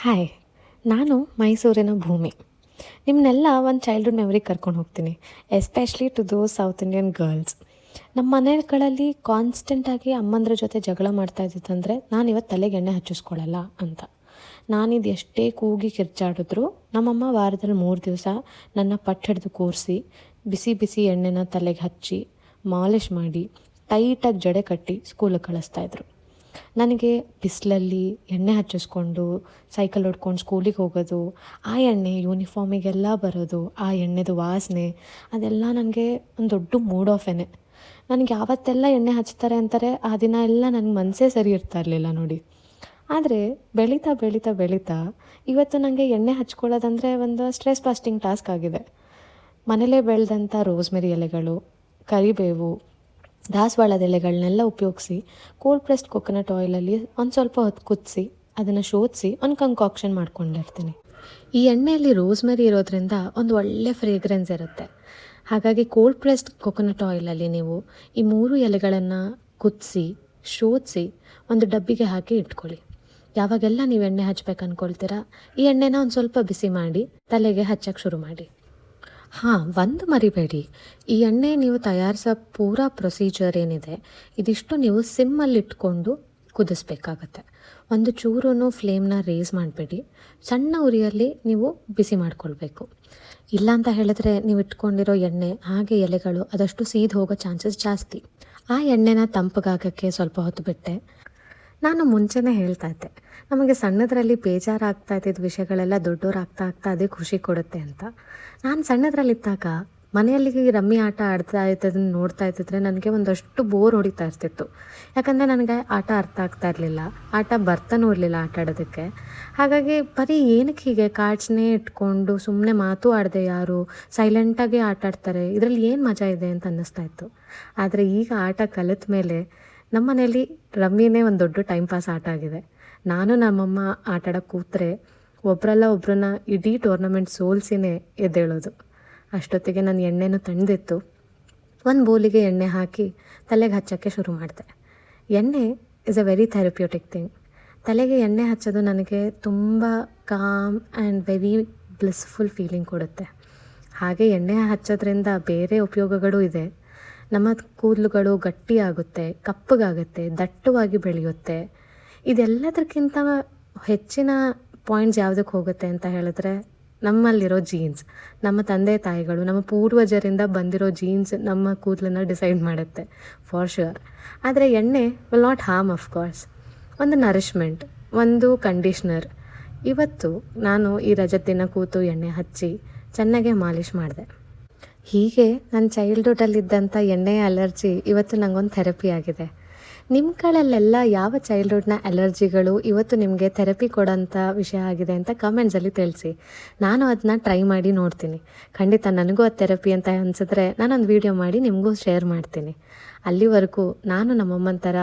Hi, ನಾನು ಮೈಸೂರಿನ ಭೂಮಿ. ನಿಮ್ಮನ್ನೆಲ್ಲ ಒಂದು ಚೈಲ್ಡ್ಹುಡ್ ಮೆಮೊರಿಗೆ ಕರ್ಕೊಂಡು ಹೋಗ್ತೀನಿ. Especially to those south Indian girls. ನಮ್ಮ ಮನೆಗಳಲ್ಲಿ ಕಾನ್ಸ್ಟೆಂಟಾಗಿ ಅಮ್ಮಂದ್ರ ಜೊತೆ ಜಗಳ ಮಾಡ್ತಾ ಇದ್ದಿತ್ತಂದರೆ ನಾನಿವತ್ತು ತಲೆಗೆ ಎಣ್ಣೆ ಹಚ್ಚಿಸ್ಕೊಳ್ಳಲ್ಲ ಅಂತ. ನಾನಿದು ಎಷ್ಟೇ ಕೂಗಿ ಕಿರ್ಚಾಡಿದ್ರು ನಮ್ಮಮ್ಮ ವಾರದಲ್ಲಿ 3 ದಿವಸ ನನ್ನ ಪಟ್ಟು ಹಿಡಿದು ಕೂರಿಸಿ ಬಿಸಿ ಬಿಸಿ ಎಣ್ಣೆನ ತಲೆಗೆ ಹಚ್ಚಿ ಮಾಲಿಷ್ ಮಾಡಿ ಟೈಟಾಗಿ ಜಡೆ ಕಟ್ಟಿ ಸ್ಕೂಲಿಗೆ ಕಳಿಸ್ತಾಯಿದ್ರು. ನನಗೆ ಬಿಸಿಲಲ್ಲಿ ಎಣ್ಣೆ ಹಚ್ಚಿಸ್ಕೊಂಡು ಸೈಕಲ್ ಹೊಡ್ಕೊಂಡು ಸ್ಕೂಲಿಗೆ ಹೋಗೋದು, ಆ ಎಣ್ಣೆ ಯೂನಿಫಾರ್ಮಿಗೆಲ್ಲ ಬರೋದು, ಆ ಎಣ್ಣೆದು ವಾಸನೆ ಅದೆಲ್ಲ ನನಗೆ ಒಂದು ದೊಡ್ಡ ಮೂಡ್ ಆಫೇನೆ. ನನಗೆ ಯಾವತ್ತೆಲ್ಲ ಎಣ್ಣೆ ಹಚ್ತಾರೆ ಅಂತಾರೆ ಆ ದಿನ ಎಲ್ಲ ನನಗೆ ಮನಸ್ಸೇ ಸರಿ ಇರ್ತಾ ಇರಲಿಲ್ಲ ನೋಡಿ. ಆದರೆ ಬೆಳೀತಾ ಬೆಳೀತಾ ಬೆಳೀತಾ ಇವತ್ತು ನನಗೆ ಎಣ್ಣೆ ಹಚ್ಕೊಳ್ಳೋದಂದರೆ ಒಂದು ಸ್ಟ್ರೆಸ್ ಬಸ್ಟಿಂಗ್ ಟಾಸ್ಕ್ ಆಗಿದೆ. ಮನೇಲೇ ಬೆಳೆದಂಥ ರೋಸ್ಮೆರಿ ಎಲೆಗಳು, ಕರಿಬೇವು, ದಾಸವಾಳದ ಎಲೆಗಳನ್ನೆಲ್ಲ ಉಪಯೋಗಿಸಿ ಕೋಲ್ಡ್ ಪ್ರೆಸ್ಡ್ ಕೊಕೊನಟ್ ಆಯಿಲಲ್ಲಿ ಒಂದು ಸ್ವಲ್ಪ ಹೊತ್ತು ಕುದಿಸಿ ಅದನ್ನು ಶೋಧಿಸಿ ಒಂದು ಕಂಕಾಕ್ಷನ್ ಮಾಡ್ಕೊಂಡಿರ್ತೀನಿ. ಈ ಎಣ್ಣೆಯಲ್ಲಿ ರೋಸ್ಮೆರಿ ಇರೋದ್ರಿಂದ ಒಂದು ಒಳ್ಳೆ ಫ್ರೇಗ್ರೆನ್ಸ್ ಇರುತ್ತೆ. ಹಾಗಾಗಿ ಕೋಲ್ಡ್ ಪ್ರೆಸ್ಡ್ ಕೊಕೊನಟ್ ಆಯಿಲಲ್ಲಿ ನೀವು ಈ 3 ಎಲೆಗಳನ್ನು ಕುದಿಸಿ ಶೋಧಿಸಿ ಒಂದು ಡಬ್ಬಿಗೆ ಹಾಕಿ ಇಟ್ಕೊಳ್ಳಿ. ಯಾವಾಗೆಲ್ಲ ನೀವು ಎಣ್ಣೆ ಹಚ್ಬೇಕು ಅಂದ್ಕೊಳ್ತೀರಾ ಈ ಎಣ್ಣೆನ ಒಂದು ಸ್ವಲ್ಪ ಬಿಸಿ ಮಾಡಿ ತಲೆಗೆ ಹಚ್ಚಕ್ಕೆ ಶುರು ಮಾಡಿ. ಒಂದು ಮರಿಬೇಡಿ, ಈ ಎಣ್ಣೆ ನೀವು ತಯಾರಿಸೋ ಪೂರಾ ಪ್ರೊಸೀಜರ್ ಏನಿದೆ ಇದಿಷ್ಟು ನೀವು ಸಿಮ್ಮಲ್ಲಿ ಇಟ್ಕೊಂಡು ಕುದಿಸ್ಬೇಕಾಗತ್ತೆ. ಒಂದು ಚೂರು ಫ್ಲೇಮ್ನ ರೇಸ್ ಮಾಡಬೇಡಿ, ಸಣ್ಣ ಉರಿಯಲ್ಲಿ ನೀವು ಬಿಸಿ ಮಾಡ್ಕೊಳ್ಬೇಕು. ಇಲ್ಲ ಅಂತ ಹೇಳಿದ್ರೆ ನೀವು ಇಟ್ಕೊಂಡಿರೋ ಎಣ್ಣೆ ಹಾಗೆ ಎಲೆಗಳು ಅದಷ್ಟು ಸೀದು ಹೋಗೋ ಚಾನ್ಸಸ್ ಜಾಸ್ತಿ. ಆ ಎಣ್ಣೆನ ತಂಪಗಾಗಕ್ಕೆ ಸ್ವಲ್ಪ ಹೊತ್ತು ಬಿಟ್ಟೆ. ನಾನು ಮುಂಚೆನೇ ಹೇಳ್ತಾ ಇದ್ದೆ, ನಮಗೆ ಸಣ್ಣದರಲ್ಲಿ ಬೇಜಾರಾಗ್ತಾ ಇದ್ದಿದ್ದ ವಿಷಯಗಳೆಲ್ಲ ದೊಡ್ಡವರಾಗ್ತಾ ಅದೇ ಖುಷಿ ಕೊಡುತ್ತೆ ಅಂತ. ನಾನು ಸಣ್ಣದ್ರಲ್ಲಿದ್ದಾಗ ಮನೆಯಲ್ಲಿ ರಮ್ಮಿ ಆಟ ಆಡ್ತಾ ಇದ್ದದನ್ನು ನೋಡ್ತಾ ಇದ್ದಿದ್ರೆ ನನಗೆ ಒಂದಷ್ಟು ಬೋರ್ ಹೊಡಿತಾ ಇರ್ತಿತ್ತು. ಯಾಕಂದರೆ ನನಗೆ ಆಟ ಅರ್ಥ ಆಗ್ತಾ ಇರಲಿಲ್ಲ, ಆಟ ಬರ್ತಾನೂ ಇರಲಿಲ್ಲ ಆಟ ಆಡೋದಕ್ಕೆ. ಹಾಗಾಗಿ ಬರೀ ಏನಕ್ಕೆ ಹೀಗೆ ಕಾರ್ಡ್ಸ್ನೇ ಇಟ್ಕೊಂಡು ಸುಮ್ಮನೆ ಮಾತು ಆಡದೆ ಯಾರು ಸೈಲೆಂಟಾಗಿ ಆಟ ಆಡ್ತಾರೆ, ಇದರಲ್ಲಿ ಏನು ಮಜಾ ಇದೆ ಅಂತ ಅನ್ನಿಸ್ತಾ ಇತ್ತು. ಆದರೆ ಈಗ ಆಟ ಕಲಿತ ಮೇಲೆ ನಮ್ಮ ಮನೇಲಿ ರಮ್ಮಿನೇ ಒಂದು ದೊಡ್ಡ ಟೈಮ್ ಪಾಸ್ ಆಟ ಆಗಿದೆ. ನಾನು ನಮ್ಮಮ್ಮ ಆಟ ಆಡೋಕ್ಕೆ ಕೂತ್ರೆ ಒಬ್ಬರಲ್ಲ ಒಬ್ಬರನ್ನ ಇಡೀ ಟೂರ್ನಮೆಂಟ್ ಸೋಲ್ಸಿನೇ ಎದ್ದೇಳೋದು. ಅಷ್ಟೊತ್ತಿಗೆ ನಾನು ಎಣ್ಣೆನೂ ತಣ್ಣದಿತ್ತು. ಒಂದು ಬೌಲಿಗೆ ಎಣ್ಣೆ ಹಾಕಿ ತಲೆಗೆ ಹಚ್ಚೋಕ್ಕೆ ಶುರು ಮಾಡಿದೆ. ಎಣ್ಣೆ is a very therapeutic thing. ತಲೆಗೆ ಎಣ್ಣೆ ಹಚ್ಚೋದು ನನಗೆ ತುಂಬ com and very blissful feeling ಕೊಡುತ್ತೆ. ಹಾಗೆ ಎಣ್ಣೆ ಹಚ್ಚೋದ್ರಿಂದ ಬೇರೆ ಉಪಯೋಗಗಳೂ ಇದೆ. ನಮ್ಮ ಕೂದಲುಗಳು ಗಟ್ಟಿಯಾಗುತ್ತೆ, ಕಪ್ಪಗಾಗುತ್ತೆ, ದಟ್ಟವಾಗಿ ಬೆಳೆಯುತ್ತೆ. ಇದೆಲ್ಲದಕ್ಕಿಂತ ಹೆಚ್ಚಿನ ಪಾಯಿಂಟ್ಸ್ ಯಾವುದಕ್ಕೆ ಹೋಗುತ್ತೆ ಅಂತ ಹೇಳಿದ್ರೆ ನಮ್ಮಲ್ಲಿರೋ ಜೀನ್ಸ್, ನಮ್ಮ ತಂದೆ ತಾಯಿಗಳು, ನಮ್ಮ ಪೂರ್ವಜರಿಂದ ಬಂದಿರೋ ಜೀನ್ಸ್ ನಮ್ಮ ಕೂದಲನ್ನು ಡಿಸೈಡ್ ಮಾಡುತ್ತೆ ಫಾರ್ ಶ್ಯೂರ್. ಆದರೆ ಎಣ್ಣೆ ವಿಲ್ ನಾಟ್ ಹಾರ್ಮ್ ಅಫ್ಕೋರ್ಸ್. ಒಂದು ನರಿಶ್ಮೆಂಟ್, ಒಂದು ಕಂಡೀಷ್ನರ್. ಇವತ್ತು ನಾನು ಈ ರಜದ ದಿನ ಕೂತು ಎಣ್ಣೆ ಹಚ್ಚಿ ಚೆನ್ನಾಗೆ ಮಾಲಿಷ್ ಮಾಡಿದೆ. ಹೀಗೆ ನನ್ನ ಚೈಲ್ಡ್ಹುಡ್ಡಲ್ಲಿದ್ದಂಥ ಎಣ್ಣೆಯ ಅಲರ್ಜಿ ಇವತ್ತು ನನಗೊಂದು ಥೆರಪಿ ಆಗಿದೆ. ನಿಮ್ಮಗಳಲ್ಲೆಲ್ಲ ಯಾವ ಚೈಲ್ಡ್ಹುಡ್ನ ಅಲರ್ಜಿಗಳು ಇವತ್ತು ನಿಮಗೆ ಥೆರಪಿ ಕೊಡೋಂಥ ವಿಷಯ ಆಗಿದೆ ಅಂತ ಕಮೆಂಟ್ಸಲ್ಲಿ ತಿಳಿಸಿ. ನಾನು ಅದನ್ನ ಟ್ರೈ ಮಾಡಿ ನೋಡ್ತೀನಿ. ಖಂಡಿತ ನನಗೂ ಅದು ಥೆರಪಿ ಅಂತ ಅನಿಸಿದ್ರೆ ನಾನೊಂದು ವೀಡಿಯೋ ಮಾಡಿ ನಿಮಗೂ ಶೇರ್ ಮಾಡ್ತೀನಿ. ಅಲ್ಲಿವರೆಗೂ ನಾನು ನಮ್ಮಮ್ಮನ ಥರ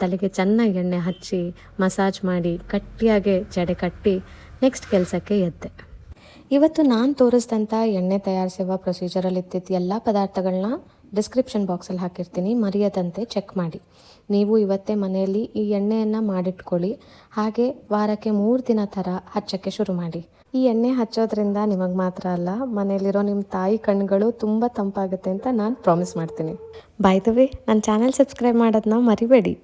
ತಲೆಗೆ ಚೆನ್ನಾಗಿ ಎಣ್ಣೆ ಹಚ್ಚಿ ಮಸಾಜ್ ಮಾಡಿ ಗಟ್ಟಿಯಾಗೆ ಜಡೆ ಕಟ್ಟಿ ನೆಕ್ಸ್ಟ್ ಕೆಲಸಕ್ಕೆ ಎದ್ದೆ. ಇವತ್ತು ನಾನು ತೋರಿಸಿದಂಥ ಎಣ್ಣೆ ತಯಾರಿಸುವ ಪ್ರೊಸೀಜರಲ್ಲಿ ಇದ್ದಿದ್ದು ಎಲ್ಲ ಪದಾರ್ಥಗಳನ್ನ ಡಿಸ್ಕ್ರಿಪ್ಷನ್ ಬಾಕ್ಸಲ್ಲಿ ಹಾಕಿರ್ತೀನಿ, ಮರೆಯದಂತೆ ಚೆಕ್ ಮಾಡಿ. ನೀವು ಇವತ್ತೇ ಮನೆಯಲ್ಲಿ ಈ ಎಣ್ಣೆಯನ್ನು ಮಾಡಿಟ್ಕೊಳ್ಳಿ. ಹಾಗೆ ವಾರಕ್ಕೆ 3 ದಿನ ಥರ ಹಚ್ಚೋಕ್ಕೆ ಶುರು ಮಾಡಿ. ಈ ಎಣ್ಣೆ ಹಚ್ಚೋದ್ರಿಂದ ನಿಮಗೆ ಮಾತ್ರ ಅಲ್ಲ, ಮನೆಯಲ್ಲಿರೋ ನಿಮ್ಮ ತಾಯಿ ಕಣ್ಣುಗಳು ತುಂಬ ತಂಪಾಗುತ್ತೆ ಅಂತ ನಾನು ಪ್ರಾಮಿಸ್ ಮಾಡ್ತೀನಿ. ಬೈ ದ ವೇ, ನನ್ನ ಚಾನಲ್ ಸಬ್ಸ್ಕ್ರೈಬ್ ಮಾಡೋದನ್ನ ಮರಿಬೇಡಿ.